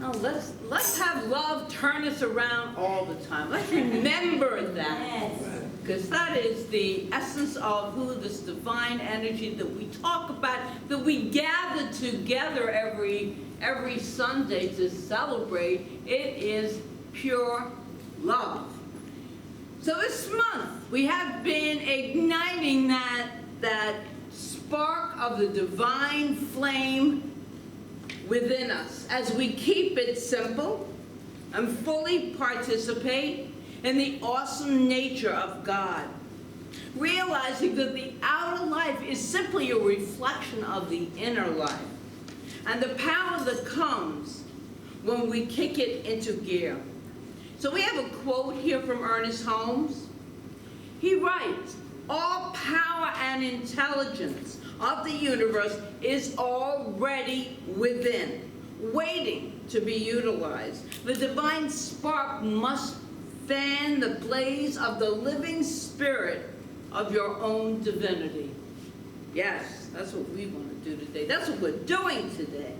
Oh, let's have love turn us around all the time. Let's remember that. Because that is the essence of who this divine energy that we talk about, that we gather together every Sunday to celebrate. It is pure love. So this month we have been igniting that spark of the divine flame within us as we keep it simple and fully participate in the awesome nature of God, realizing that the outer life is simply a reflection of the inner life and the power that comes when we kick it into gear. So we have a quote here from Ernest Holmes. He writes, "All power and intelligence of the universe is already within, waiting to be utilized. The divine spark must fan the blaze of the living spirit of your own divinity." Yes, that's what we want to do today. That's what we're doing today.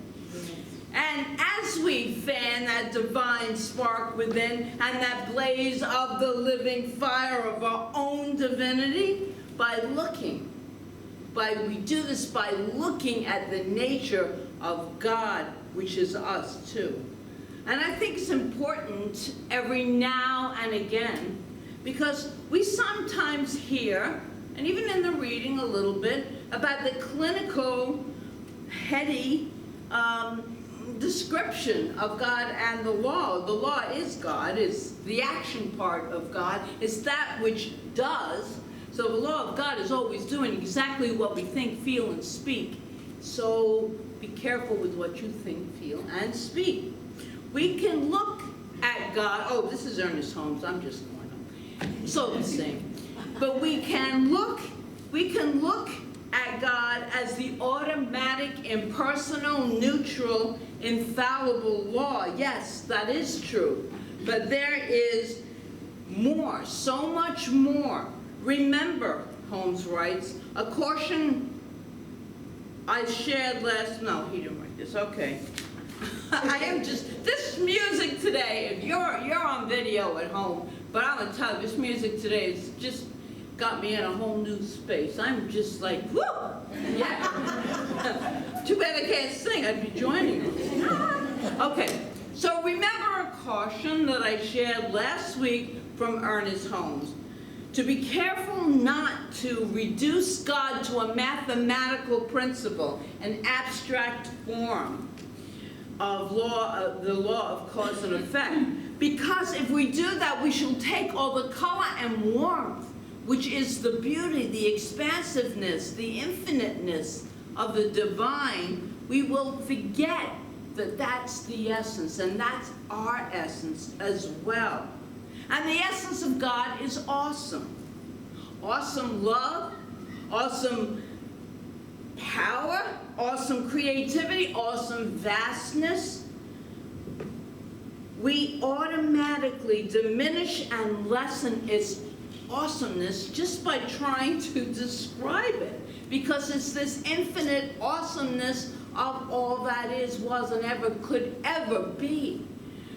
And as we fan that divine spark within and that blaze of the living fire of our own divinity, we do this by looking at the nature of God, which is us too. And I think it's important every now and again, because we sometimes hear, and even in the reading a little bit, about the clinical, heady description of God and the law. The law is God, is the action part of God, is that which does. So the law of God is always doing exactly what we think, feel, and speak. So be careful with what you think, feel, and speak. We can look at God. Oh, this is Ernest Holmes. I'm just going on. It's all the same. But we can look at God as the automatic, impersonal, neutral, infallible law. Yes, that is true. But there is more, so much more. Remember, Holmes writes, a caution I shared no, he didn't write this, okay. I am just, this music today, if you're on video at home, but I'm gonna tell you, this music today has just got me in a whole new space. I'm just like, whoo! Yeah. Too bad I can't sing, I'd be joining you. Okay, so remember a caution that I shared last week from Ernest Holmes. To be careful not to reduce God to a mathematical principle, an abstract form of the law of cause and effect. Because if we do that, we shall take all the color and warmth, which is the beauty, the expansiveness, the infiniteness of the divine. We will forget that that's the essence, and that's our essence as well. And the essence of God is awesome. Awesome love, awesome power, awesome creativity, awesome vastness. We automatically diminish and lessen its awesomeness just by trying to describe it, because it's this infinite awesomeness of all that is, was, and ever could ever be.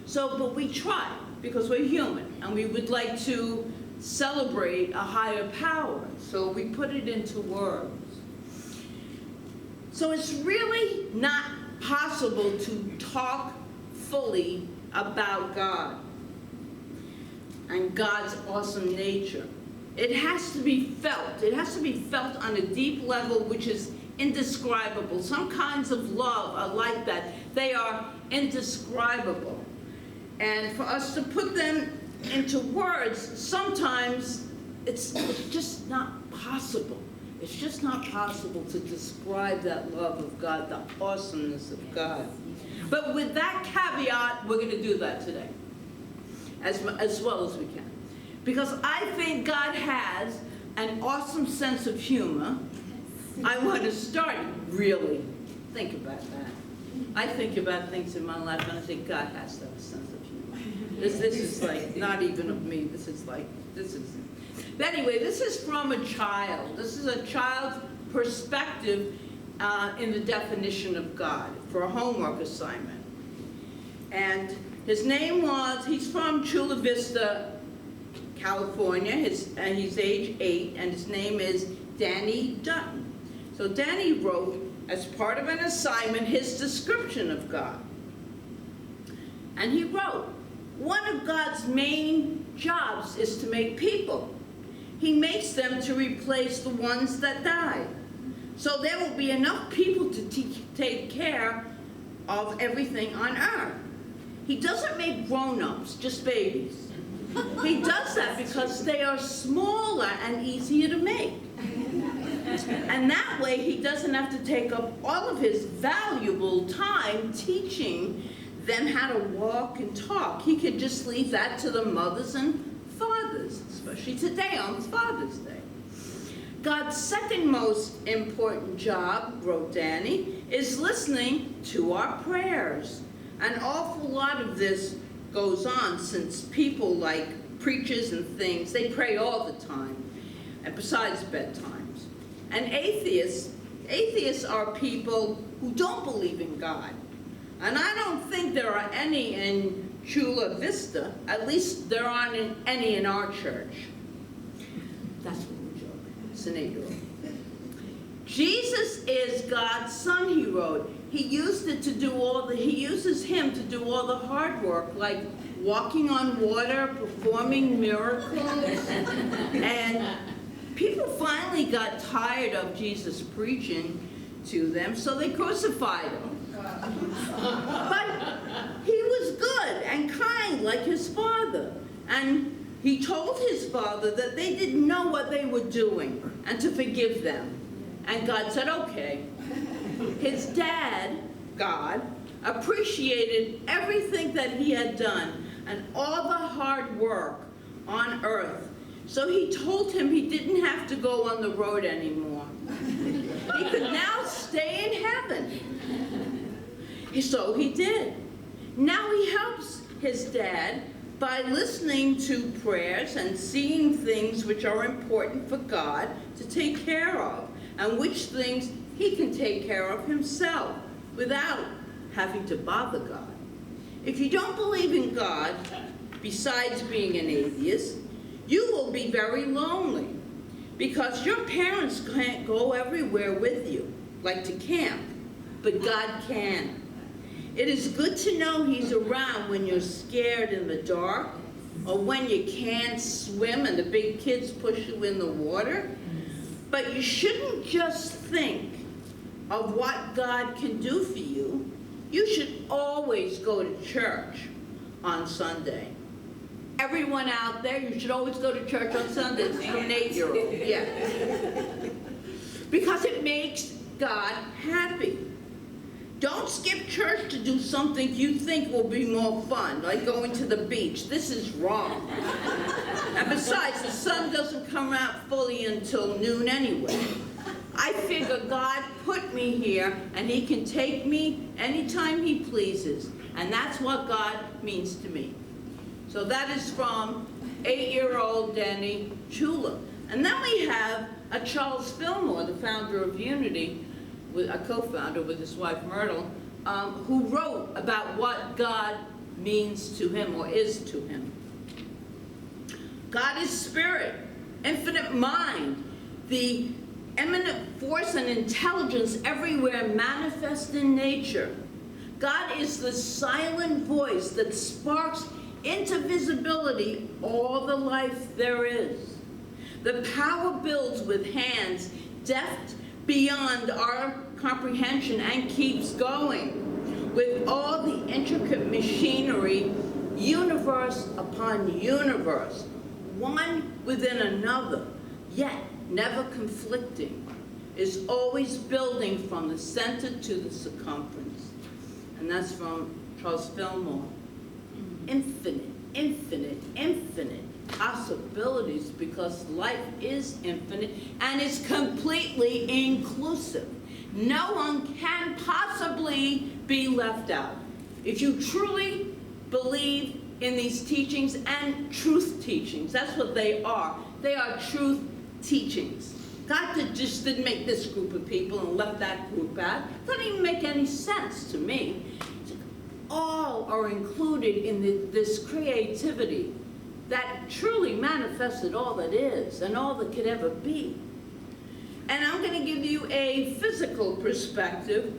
So, but we try, because we're human, and we would like to celebrate a higher power, so we put it into words. So it's really not possible to talk fully about God and God's awesome nature. It has to be felt. It has to be felt on a deep level, which is indescribable. Some kinds of love are like that. They are indescribable. And for us to put them into words, sometimes it's just not possible. It's just not possible to describe that love of God, the awesomeness of God. But with that caveat, we're going to do that today, as well as we can. Because I think God has an awesome sense of humor. I want to start really think about that. I think about things in my life, and I think God has that sense of humor. This is like not even of me. This is. But anyway, this is from a child. This is a child's perspective in the definition of God for a homework assignment. And his name was, he's from Chula Vista, California. He's age 8, and his name is Danny Dutton. So Danny wrote, as part of an assignment, his description of God. And he wrote, one of God's main jobs is to make people. He makes them to replace the ones that die. So there will be enough people to take care of everything on earth. He doesn't make grown-ups, just babies. He does that because they are smaller and easier to make. And that way he doesn't have to take up all of his valuable time teaching them how to walk and talk. He could just leave that to the mothers and fathers, especially today on Father's Day. God's second most important job, wrote Danny, is listening to our prayers. An awful lot of this goes on since people like preachers and things, they pray all the time, and besides bedtimes. And atheists are people who don't believe in God. And I don't think there are any in Chula Vista. At least there aren't any in our church. That's what we're joking. It's an 8-year-old. Jesus is God's son, he wrote. He uses him to do all the hard work, like walking on water, performing miracles. And people finally got tired of Jesus preaching to them, so they crucified him. But he was good and kind like his father. And he told his father that they didn't know what they were doing and to forgive them. And God said, okay. His dad, God, appreciated everything that he had done and all the hard work on earth. So he told him he didn't have to go on the road anymore. He could now stay in heaven. So he did. Now he helps his dad by listening to prayers and seeing things which are important for God to take care of, and which things he can take care of himself without having to bother God. If you don't believe in God, besides being an atheist, you will be very lonely because your parents can't go everywhere with you, like to camp, but God can. It is good to know he's around when you're scared in the dark, or when you can't swim and the big kids push you in the water. But you shouldn't just think of what God can do for you. You should always go to church on Sunday. Everyone out there, you should always go to church on Sundays. From an 8-year-old, yeah. Because it makes God happy. Don't skip church to do something you think will be more fun, like going to the beach. This is wrong. And besides, the sun doesn't come out fully until noon anyway. I figure God put me here, and he can take me anytime he pleases. And that's what God means to me. So that is from 8-year-old Danny Chula. And then we have a Charles Fillmore, the founder of Unity, a co-founder with his wife Myrtle, who wrote about what God means to him or is to him. God is spirit, infinite mind, the eminent force and intelligence everywhere manifest in nature. God is the silent voice that sparks into visibility all the life there is. The power builds with hands deft beyond our comprehension and keeps going with all the intricate machinery, universe upon universe, one within another, yet never conflicting, is always building from the center to the circumference. And that's from Charles Fillmore. Infinite, infinite, infinite possibilities, because life is infinite and is completely inclusive. No one can possibly be left out. If you truly believe in these teachings and truth teachings, that's what they are. They are truth teachings. God just didn't make this group of people and left that group out. It doesn't even make any sense to me. all are included in this creativity that truly manifested all that is and all that could ever be. And I'm going to give you a physical perspective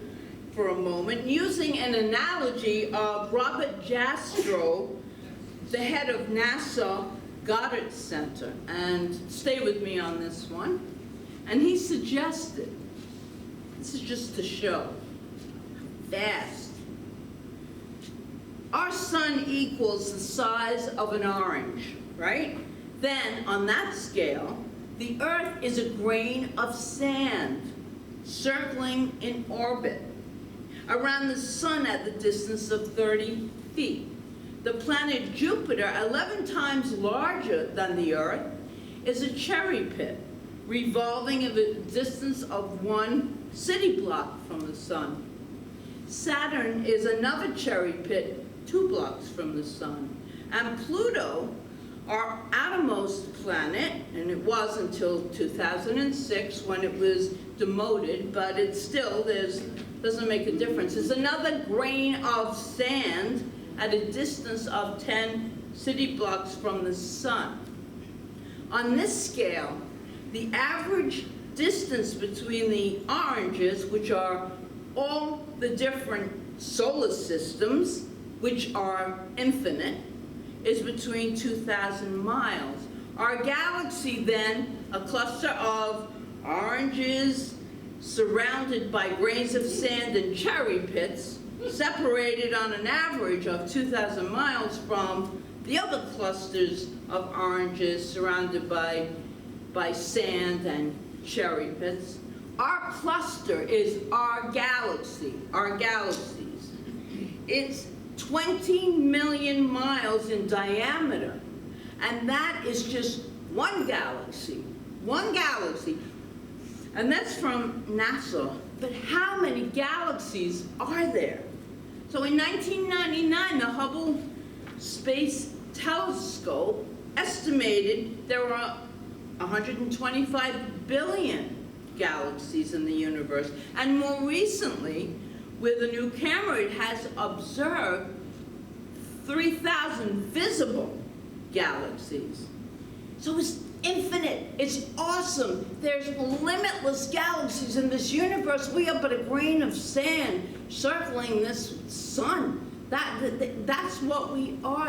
for a moment, using an analogy of Robert Jastrow, the head of NASA Goddard Center. And stay with me on this one. And he suggested, this is just to show how vast. Our sun equals the size of an orange, right? Then, on that scale, the Earth is a grain of sand circling in orbit around the sun at the distance of 30 feet. The planet Jupiter, 11 times larger than the Earth, is a cherry pit revolving at a distance of 1 city block from the sun. Saturn is another cherry pit 2 blocks from the sun. And Pluto, our outermost planet, and it was until 2006 when it was demoted, but it still doesn't make a difference. It's another grain of sand at a distance of 10 city blocks from the sun. On this scale, the average distance between the oranges, which are all the different solar systems, which are infinite, is between 2,000 miles. Our galaxy then, a cluster of oranges surrounded by grains of sand and cherry pits, separated on an average of 2,000 miles from the other clusters of oranges surrounded by sand and cherry pits. Our cluster is our galaxy, our galaxies. It's 20 million miles in diameter, and that is just one galaxy, and that's from NASA. But how many galaxies are there? So in 1999, the Hubble Space Telescope estimated there were 125 billion galaxies in the universe, and more recently, with a new camera, it has observed 3,000 visible galaxies. So it's infinite, it's awesome. There's limitless galaxies in this universe. We are but a grain of sand circling this sun. That's what we are.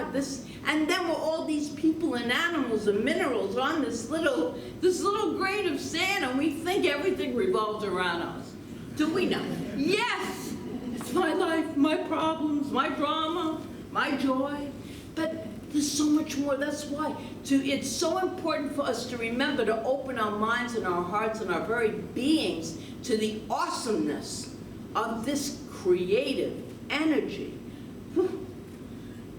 And then we're all these people and animals and minerals on this little grain of sand, and we think everything revolves around us. Do we not? Yes! It's my life, my problems, my drama, my joy. But there's so much more. That's why it's so important for us to remember to open our minds and our hearts and our very beings to the awesomeness of this creative energy.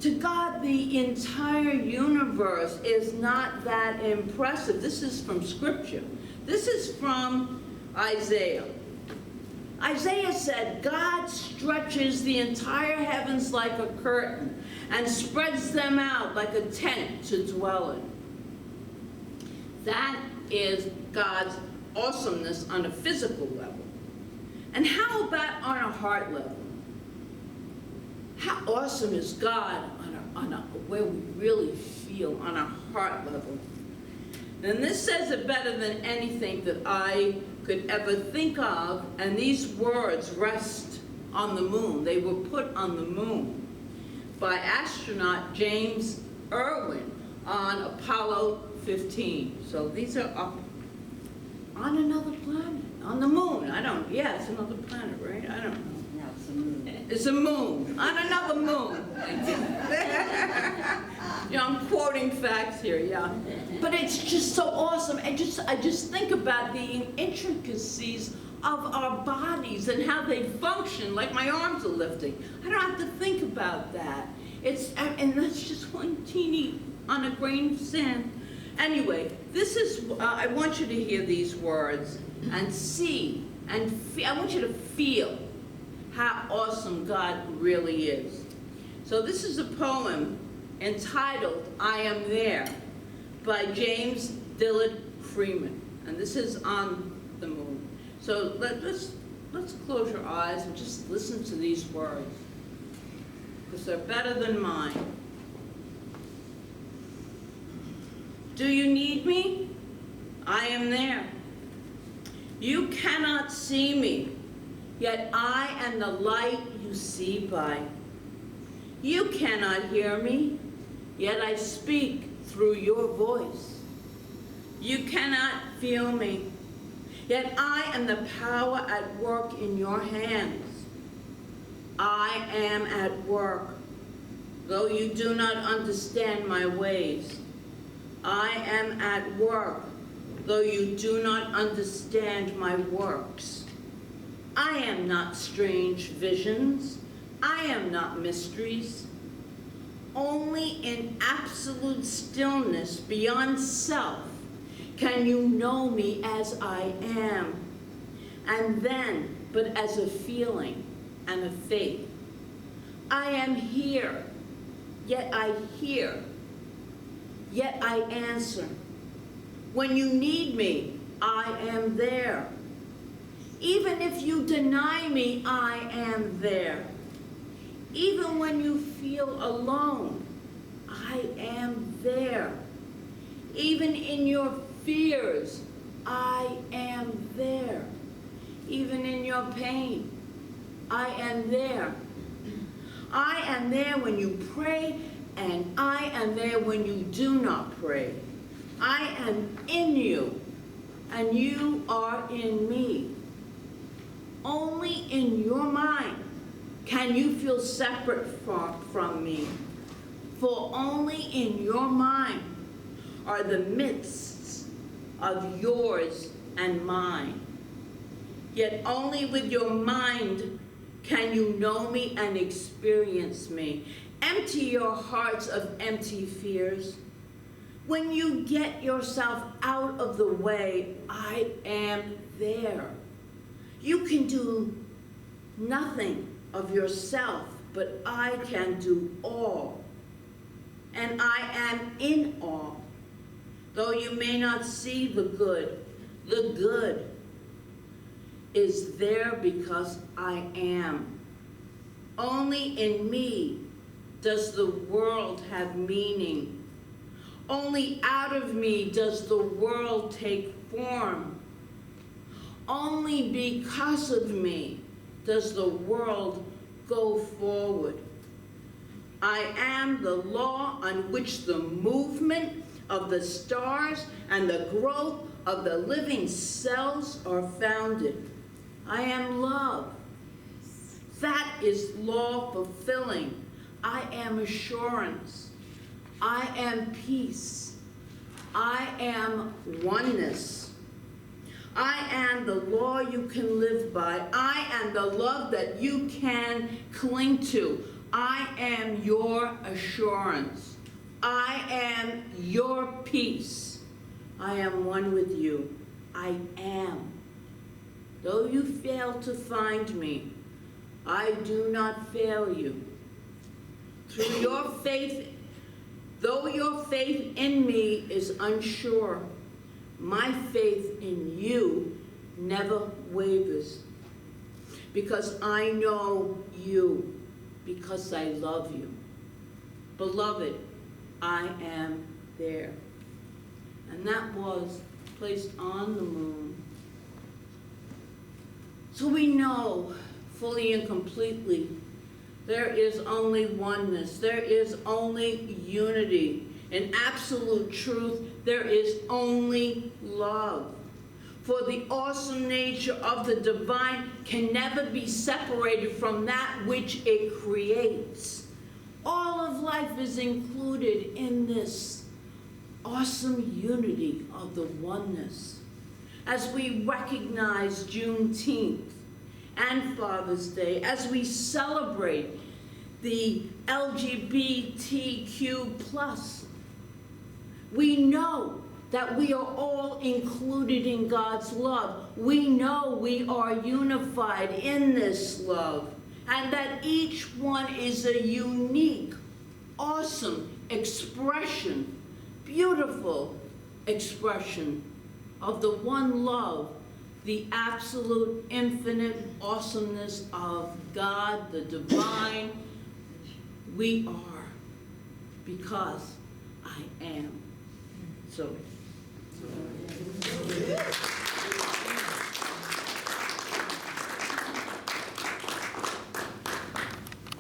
To God, the entire universe is not that impressive. This is from Scripture. This is from Isaiah. Isaiah said, God stretches the entire heavens like a curtain and spreads them out like a tent to dwell in. That is God's awesomeness on a physical level. And how about on a heart level? How awesome is God on where we really feel, on our heart level? And this says it better than anything that I could ever think of, and these words rest on the moon. They were put on the moon by astronaut James Irwin on Apollo 15. So these are up on another planet, on the moon. It's another planet, right? I don't know. No, it's a moon. It's a moon, on another moon. I'm quoting facts here, yeah. But it's just so awesome. I just think about the intricacies of our bodies and how they function, like my arms are lifting. I don't have to think about that. And that's just one teeny on a grain of sand. Anyway, this is, I want you to hear these words and see, and I want you to feel how awesome God really is. So this is a poem entitled, I Am There, by James Dillard Freeman. And this is on the moon. So let's close your eyes and just listen to these words. because they're better than mine. Do you need me? I am there. You cannot see me, yet I am the light you see by. You cannot hear me, yet I speak through your voice. You cannot feel me, yet I am the power at work in your hands. I am at work, though you do not understand my ways. I am at work, though you do not understand my works. I am not strange visions. I am not mysteries. Only in absolute stillness beyond self can you know me as I am, and then, but as a feeling and a faith. I am here, yet I hear, yet I answer. When you need me, I am there. Even if you deny me, I am there. Even when you feel alone, I am there. Even in your fears, I am there. Even in your pain, I am there. I am there when you pray, and I am there when you do not pray. I am in you, and you are in me. Only in your mind can you feel separate from me, for only in your mind are the midsts of yours and mine. Yet only with your mind can you know me and experience me. Empty your hearts of empty fears. When you get yourself out of the way, I am there. You can do nothing of yourself, but I can do all. And I am in all. Though you may not see the good is there because I am. Only in me does the world have meaning. Only out of me does the world take form. Only because of me does the world go forward. I am the law on which the movement of the stars and the growth of the living cells are founded. I am love. That is law fulfilling. I am assurance. I am peace. I am oneness. I am the law you can live by. I am the love that you can cling to. I am your assurance. I am your peace. I am one with you. I am. Though you fail to find me, I do not fail you. Through your faith, though your faith in me is unsure, my faith in you never wavers. Because I know you, because I love you. Beloved, I am there. And that was placed on the moon. So we know fully and completely there is only oneness. There is only unity. In absolute truth, there is only love. For the awesome nature of the divine can never be separated from that which it creates. All of life is included in this awesome unity of the oneness. As we recognize Juneteenth and Father's Day, as we celebrate the LGBTQ+, we know that we are all included in God's love. We know we are unified in this love, and that each one is a unique, awesome expression, beautiful expression of the one love, the absolute infinite awesomeness of God, the divine, We are because I am. So